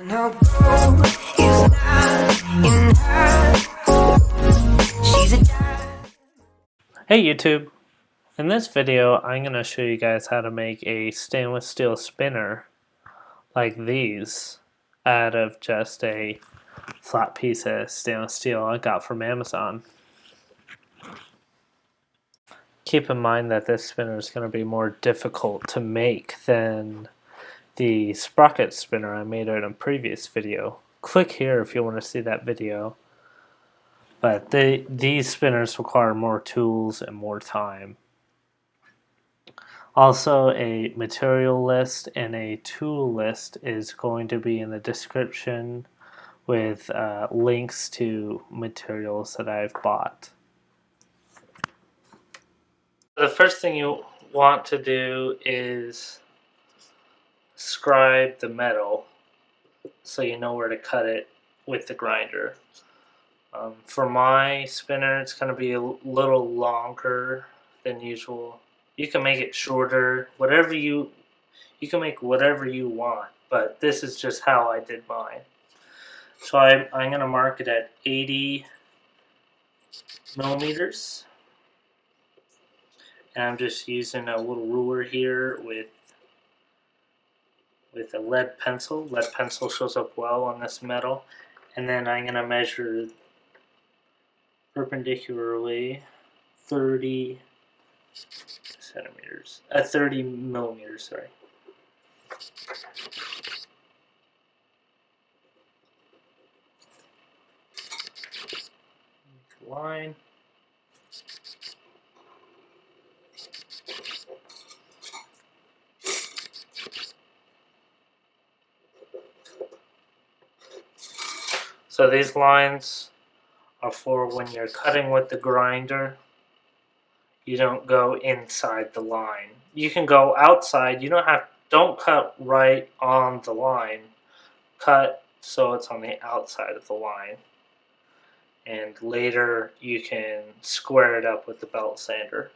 No gold is not in her. She's a diamond. Hey YouTube! In this video I'm going to show you guys how to make a stainless steel spinner like these out of just a flat piece of stainless steel I got from Amazon. Keep in mind that this spinner is going to be more difficult to make than the sprocket spinner I made in a previous video. Click here if you want to see that video. But these spinners require more tools and more time. Also, a material list and a tool list is going to be in the description with links to materials that I've bought. The first thing you want to do is scribe the metal so you know where to cut it with the grinder. For my spinner, it's going to be a little longer than usual. You can make it shorter, whatever you can make whatever you want, but this is just how I did mine. So I'm going to mark it at 80 millimeters. And I'm just using a little ruler here with a lead pencil. Lead pencil shows up well on this metal. And then I'm going to measure perpendicularly 30 centimeters, 30 millimeters, sorry. Line. So these lines are for when you're cutting with the grinder. You don't go inside the line. You can go outside. Don't cut right on the line. Cut so it's on the outside of the line. And later you can square it up with the belt sander.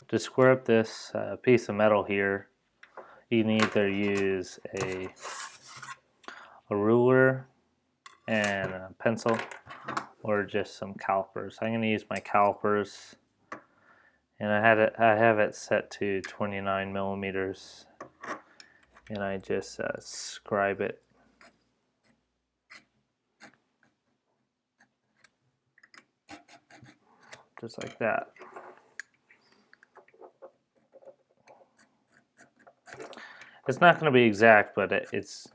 To square up this piece of metal here, you can either use a ruler and a pencil or just some calipers. I'm going to use my calipers, and I have it set to 29 millimeters, and I just scribe it. Just like that. It's not going to be exact, but it's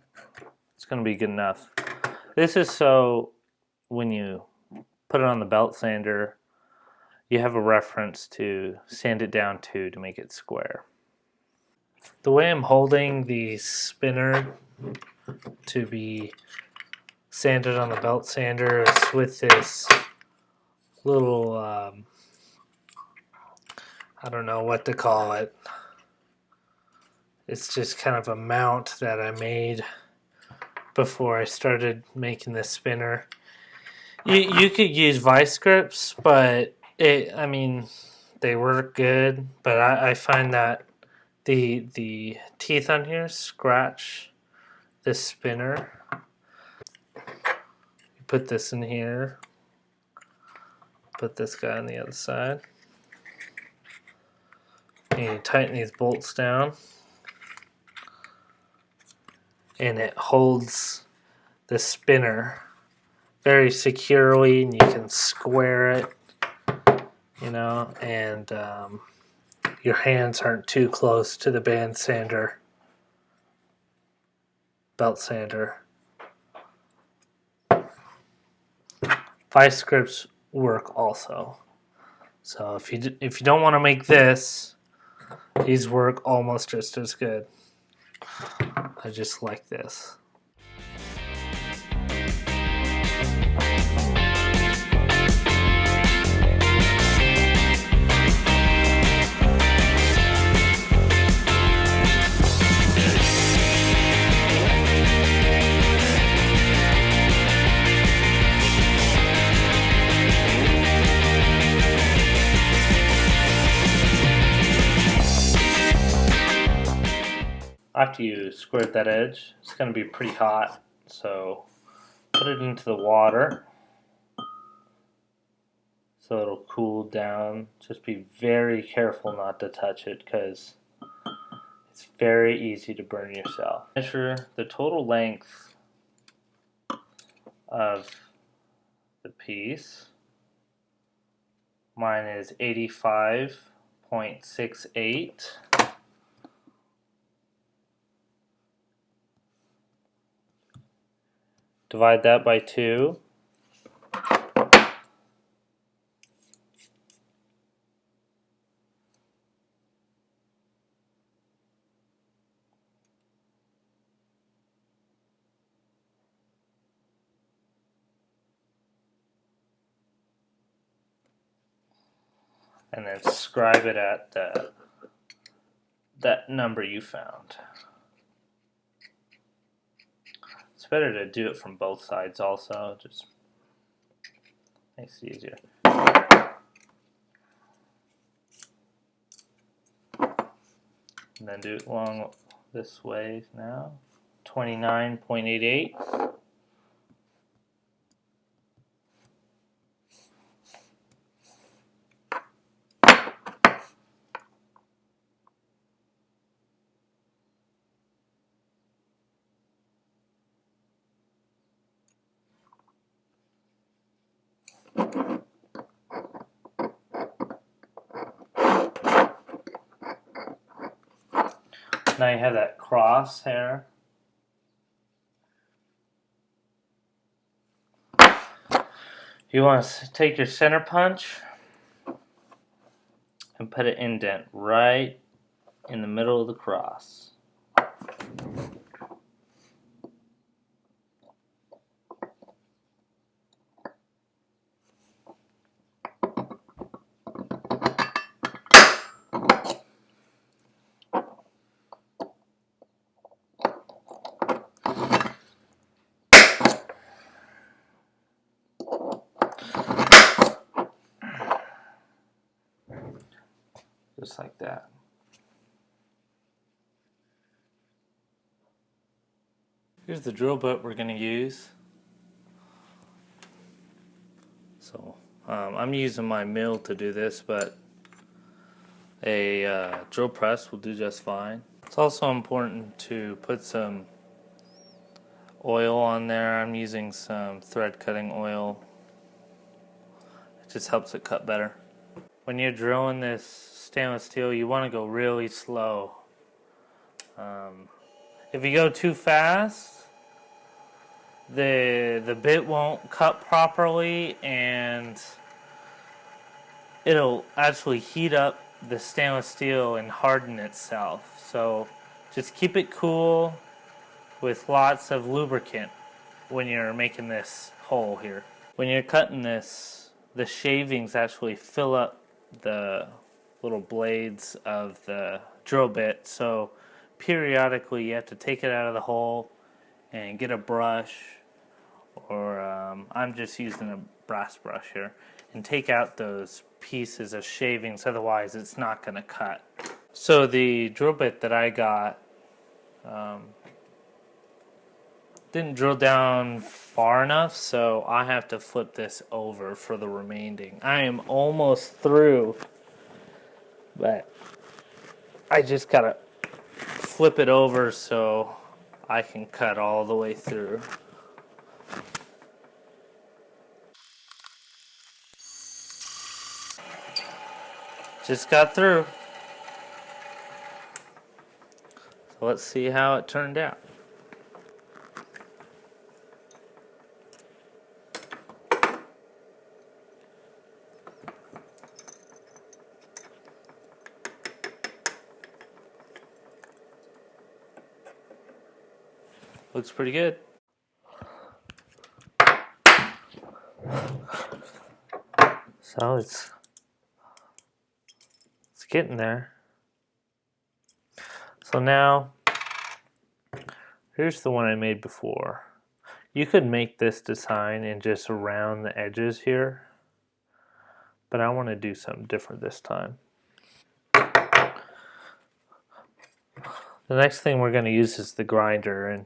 going to be good enough. This is so when you put it on the belt sander, you have a reference to sand it down to make it square. The way I'm holding the spinner to be sanded on the belt sander is with this little, I don't know what to call it. It's just kind of a mount that I made before I started making this spinner. You could use vice grips, but they work good. But I find that the teeth on here scratch this spinner. You put this in here. Put this guy on the other side. And you tighten these bolts down. And it holds the spinner very securely, and you can square it, and your hands aren't too close to the belt sander. Vice grips work also. So if you don't want to make this, these work almost just as good. I just like this. after you squirt that edge, it's going to be pretty hot. So put it into the water so it'll cool down. Just be very careful not to touch it because it's very easy to burn yourself. Measure the total length of the piece. Mine is 85.68. Divide that by 2. And then scribe it at that number you found. It's better to do it from both sides also, just makes it easier. And then do it along this way now. 29.88. Now you have that crosshair. You want to take your center punch and put an indent right in the middle of the cross. Just like that. Here's the drill bit we're going to use. So I'm using my mill to do this, but a drill press will do just fine. It's also important to put some oil on there. I'm using some thread cutting oil. It just helps it cut better. When you're drilling this stainless steel, you want to go really slow. If you go too fast, the bit won't cut properly and it'll actually heat up the stainless steel and harden itself. So just keep it cool with lots of lubricant when you're making this hole here. When you're cutting this, the shavings actually fill up the little blades of the drill bit, so periodically you have to take it out of the hole and get a brush, or I'm just using a brass brush here, and take out those pieces of shavings, otherwise it's not going to cut. So the drill bit that I got didn't drill down far enough, so I have to flip this over for the remaining. I am almost through, but I just gotta flip it over so I can cut all the way through. Just got through. So let's see how it turned out. Looks pretty good. So it's getting there. So now, here's the one I made before. You could make this design and just around the edges here, but I want to do something different this time. The next thing we're going to use is the grinder, and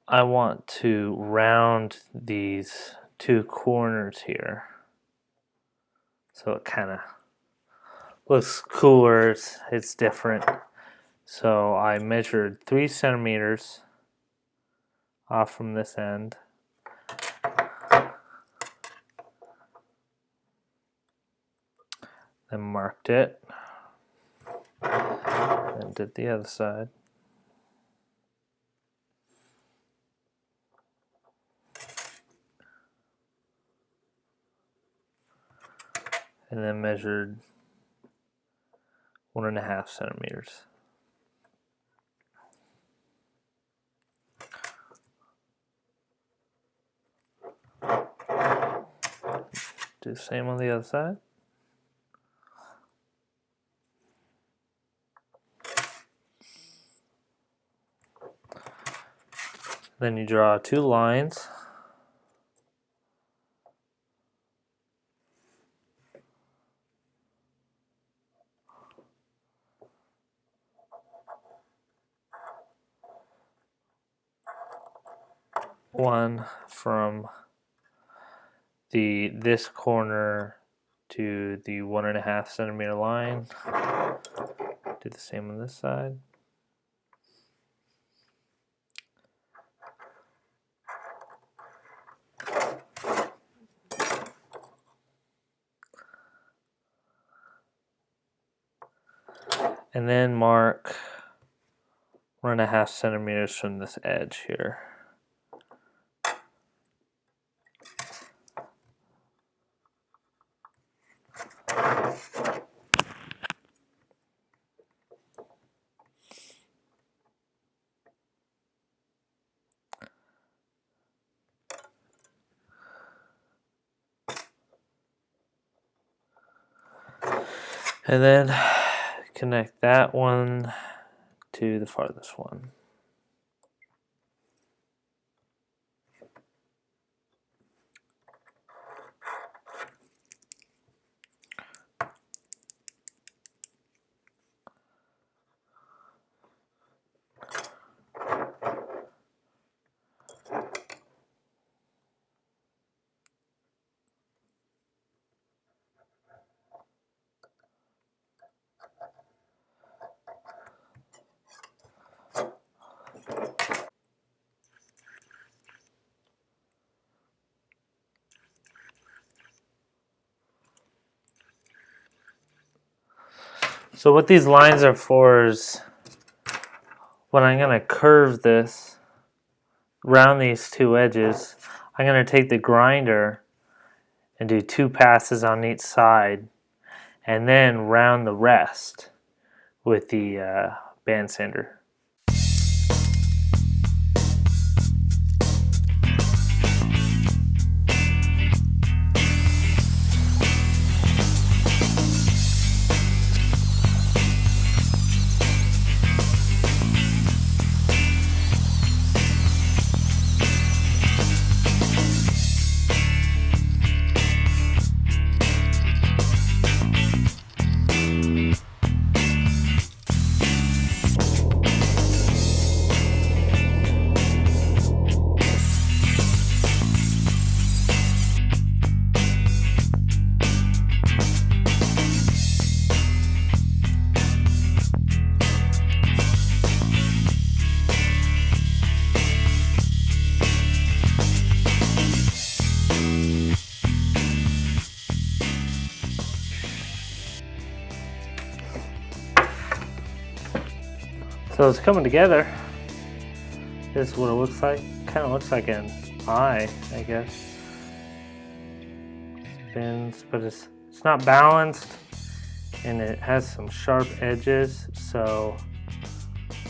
I want to round these two corners here so it kind of looks cooler, it's different. So I measured 3 centimeters off from this end. Then marked it. And did the other side. And then measured 1.5 centimeters. Do the same on the other side. Then you draw 2 lines. One from this corner to the 1.5 centimeter line. Do the same on this side. And then mark 1.5 centimeters from this edge here. And then connect that one to the farthest one. So what these lines are for is when I'm going to curve this around these 2 edges, I'm going to take the grinder and do 2 passes on each side and then round the rest with the band sander. So it's coming together. This is what it looks like. Kind of looks like an eye, I guess. Spins, but it's not balanced, and it has some sharp edges, so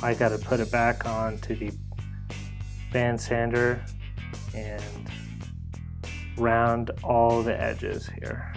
I got to put it back onto the band sander and round all the edges here.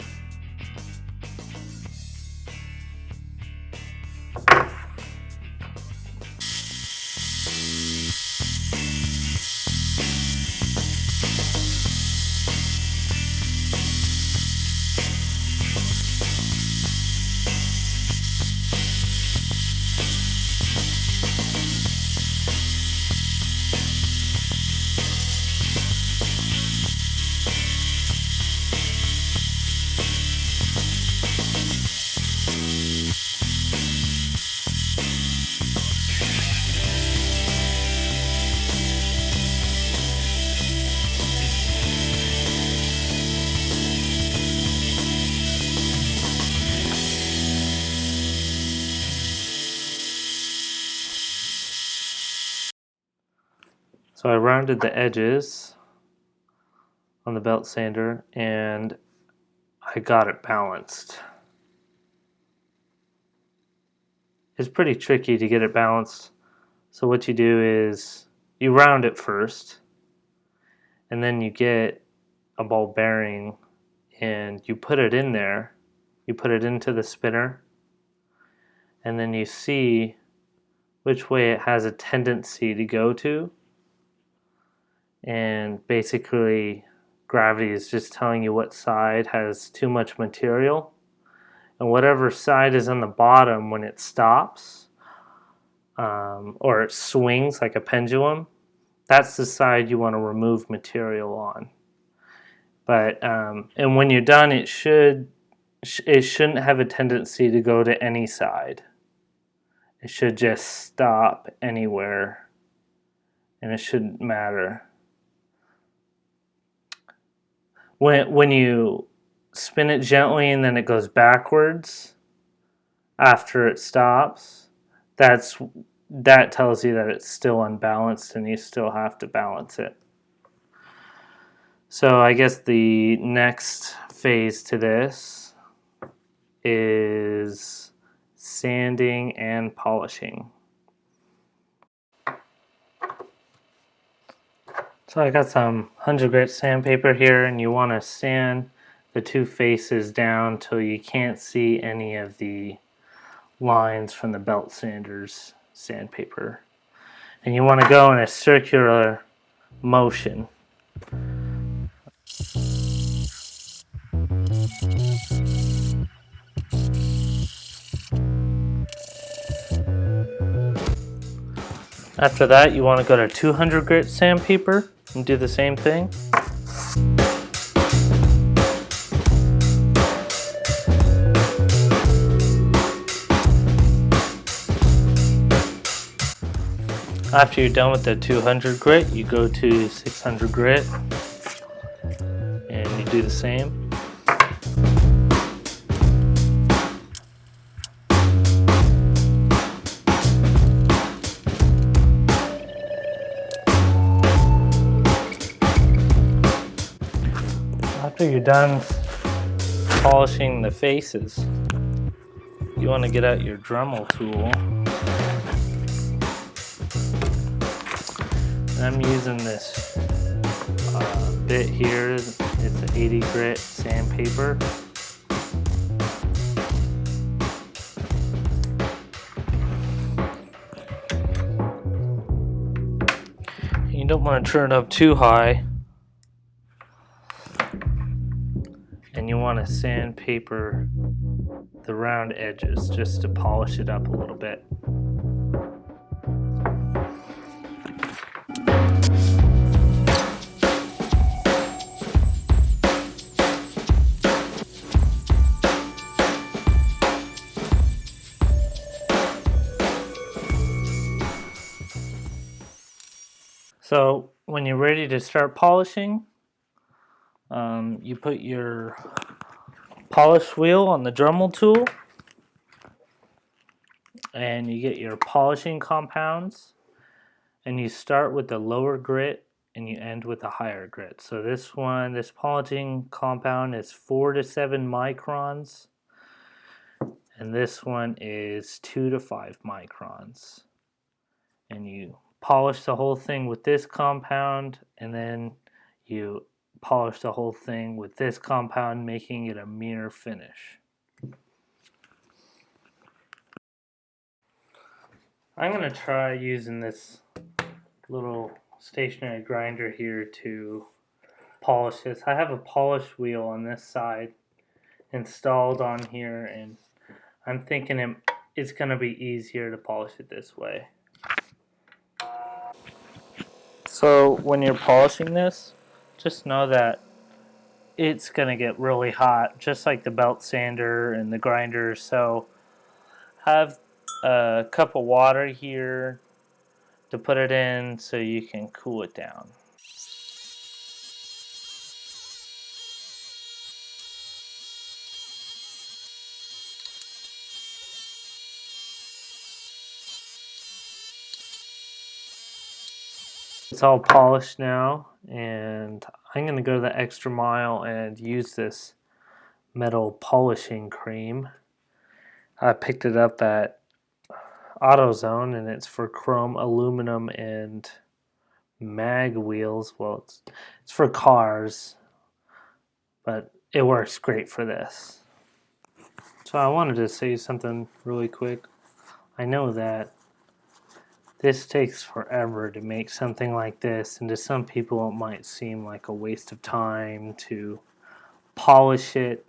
So I rounded the edges on the belt sander and I got it balanced. It's pretty tricky to get it balanced. So what you do is you round it first and then you get a ball bearing and you put it in there. You put it into the spinner and then you see which way it has a tendency to go to. And basically gravity is just telling you what side has too much material. And whatever side is on the bottom when it stops or it swings like a pendulum, that's the side you want to remove material on. But and when you're done, it shouldn't have a tendency to go to any side. It should just stop anywhere, and it shouldn't matter. When you spin it gently and then it goes backwards after it stops, that tells you that it's still unbalanced and you still have to balance it. So I guess the next phase to this is sanding and polishing. So I got some 100 grit sandpaper here, and you want to sand the two faces down till you can't see any of the lines from the belt sander's sandpaper. And you want to go in a circular motion. After that, you want to go to 200 grit sandpaper and do the same thing. After you're done with the 200 grit, you go to 600 grit and you do the same. After you're done polishing the faces, you want to get out your Dremel tool. And I'm using this bit here. It's an 80 grit sandpaper. You don't want to turn it up too high. And you want to sandpaper the round edges just to polish it up a little bit. So when you're ready to start polishing, you put your polish wheel on the Dremel tool and you get your polishing compounds and you start with the lower grit and you end with a higher grit. So this polishing compound is 4 to 7 microns and this one is 2 to 5 microns. And you polish the whole thing with this compound and then you polish the whole thing with this compound, making it a mirror finish. I'm going to try using this little stationary grinder here to polish this. I have a polish wheel on this side installed on here and I'm thinking it's going to be easier to polish it this way. So when you're polishing this, just know that it's going to get really hot, just like the belt sander and the grinder. So have a cup of water here to put it in so you can cool it down. It's all polished now, and I'm going to go the extra mile and use this metal polishing cream. I picked it up at AutoZone, and it's for chrome, aluminum, and mag wheels. Well, it's for cars, but it works great for this. So I wanted to say something really quick. I know that this takes forever to make something like this, and to some people it might seem like a waste of time to polish it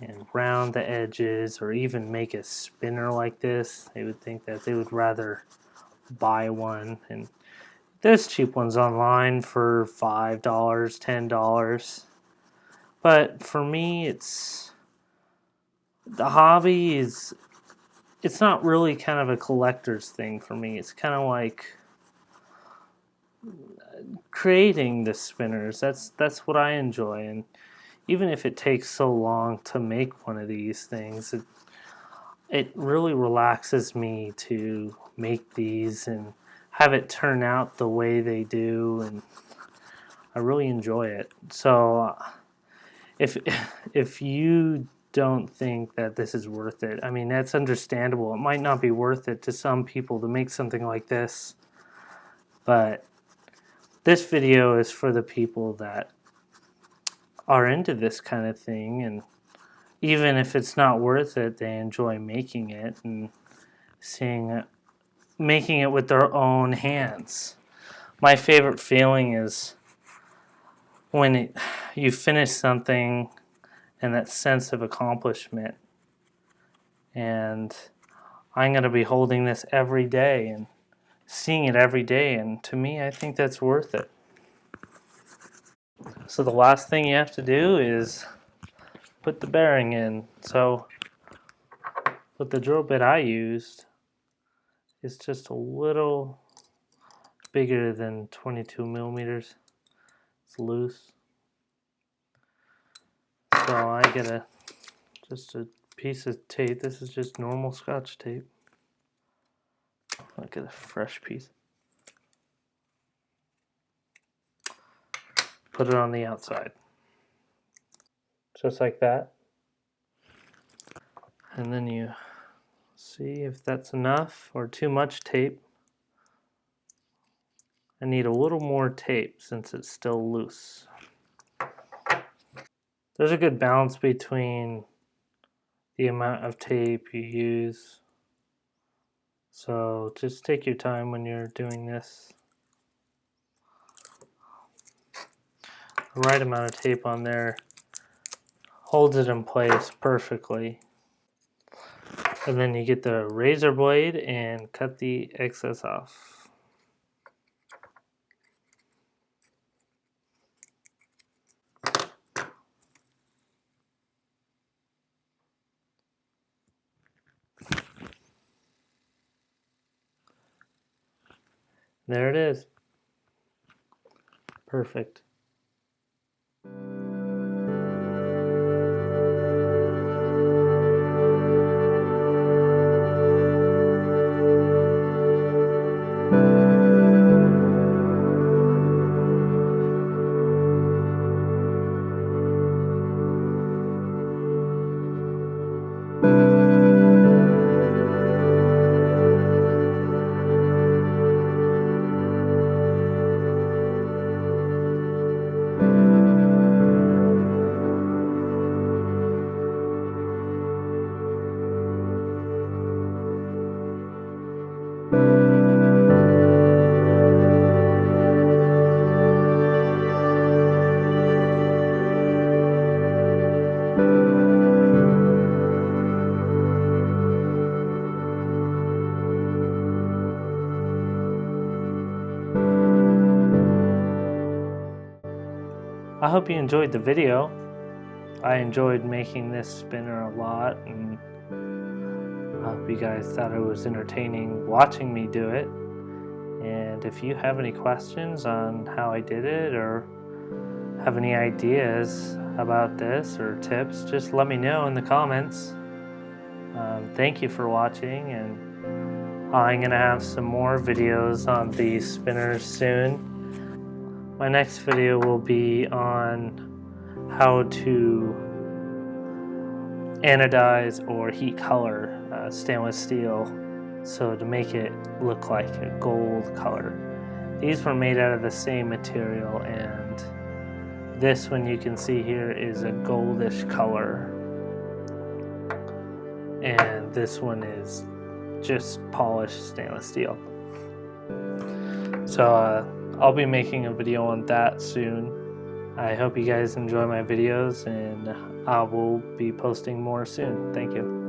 and round the edges or even make a spinner like this. They would think that they would rather buy one, and there's cheap ones online for $5, $10. But for me, the hobby is, it's not really kind of a collector's thing for me. It's kind of like creating the spinners. That's what I enjoy, and even if it takes so long to make one of these things, it really relaxes me to make these and have it turn out the way they do, and I really enjoy it. So if you don't think that this is worth it, I mean, that's understandable. It might not be worth it to some people to make something like this, but this video is for the people that are into this kind of thing, and even if it's not worth it, they enjoy making it and seeing it, making it with their own hands. My favorite feeling is when you finish something and that sense of accomplishment. And I'm going to be holding this every day and seeing it every day, and to me, I think that's worth it. So the last thing you have to do is put the bearing in. So with the drill bit I used, it's just a little bigger than 22 millimeters. It's loose. So I get just a piece of tape. This is just normal Scotch tape. I'll get a fresh piece. Put it on the outside. Just like that. And then you see if that's enough or too much tape. I need a little more tape since it's still loose. There's a good balance between the amount of tape you use. So just take your time when you're doing this. The right amount of tape on there holds it in place perfectly. And then you get the razor blade and cut the excess off. There it is. Perfect. I hope you enjoyed the video. I enjoyed making this spinner a lot, and I hope you guys thought it was entertaining watching me do it. And if you have any questions on how I did it, or have any ideas about this or tips, just let me know in the comments. Thank you for watching, and I'm gonna have some more videos on these spinners soon. My next video will be on how to anodize or heat color stainless steel, so to make it look like a gold color. These were made out of the same material, and this one you can see here is a goldish color, and this one is just polished stainless steel. So I'll be making a video on that soon. I hope you guys enjoy my videos, and I will be posting more soon. Thank you.